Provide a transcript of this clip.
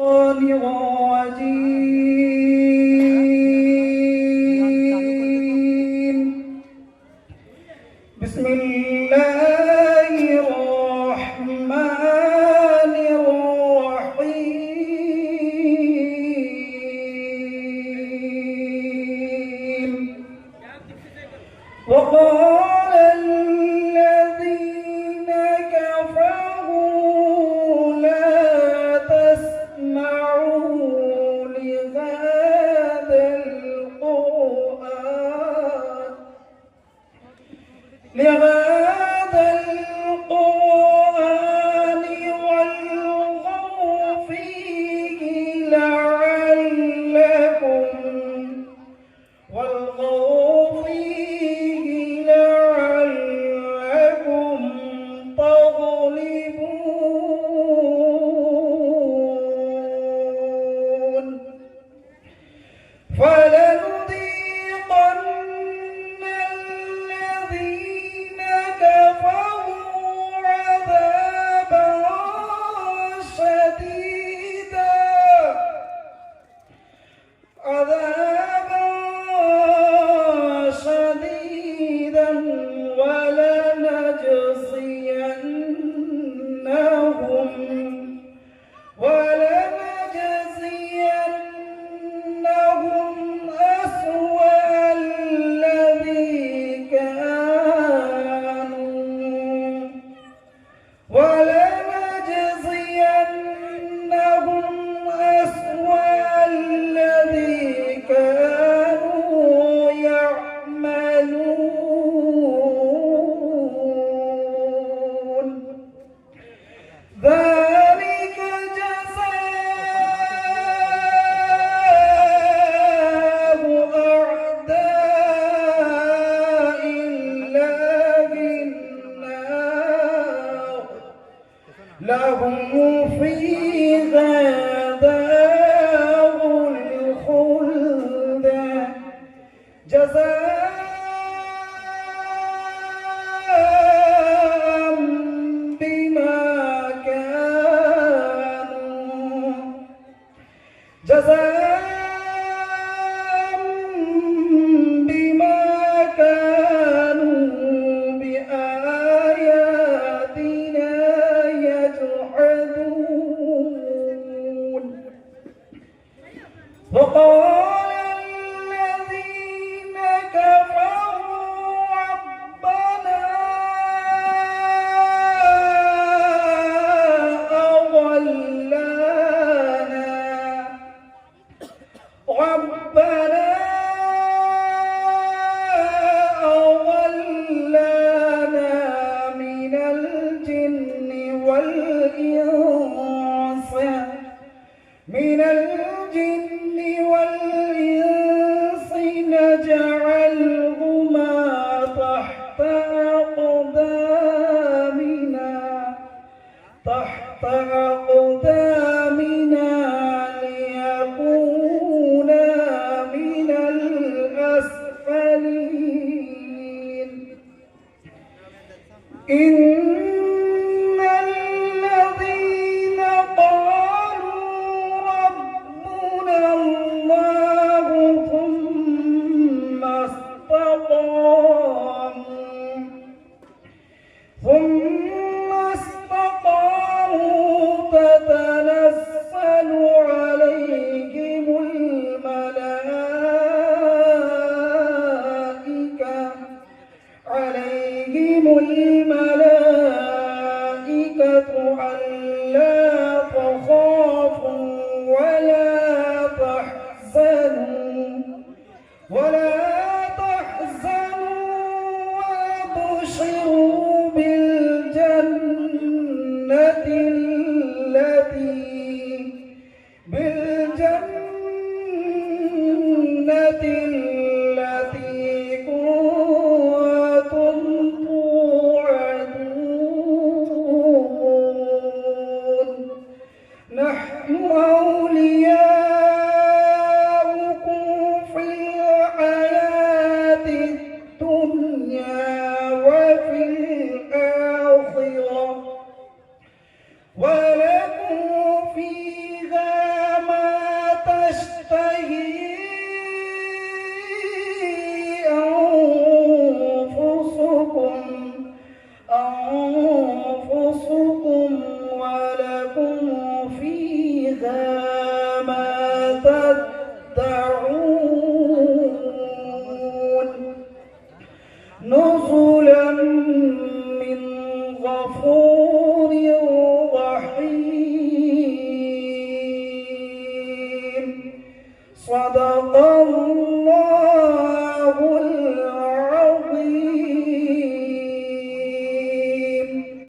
الرجيم. بسم الله الرحمن الرحيم. وقال الذين كفروا لا تسمعوا لهذا القرآن والغوا فيه لعلكم تغلبون. فلنذيقن الذين كفروا عذابا شديدا ولنجزينهم أسوأ الذي كانوا يعملون. ذلك جزاء أعداء الله النار لهم فيها دار الخلد جزاء بما كانوا بآياتنا يجحدون. وقال الذين كفروا ربنا أضلنا من الجن والإنس نجعلهما تحت أقدامنا ليكونا من الأسفلين. إن الذين قالوا صدق الله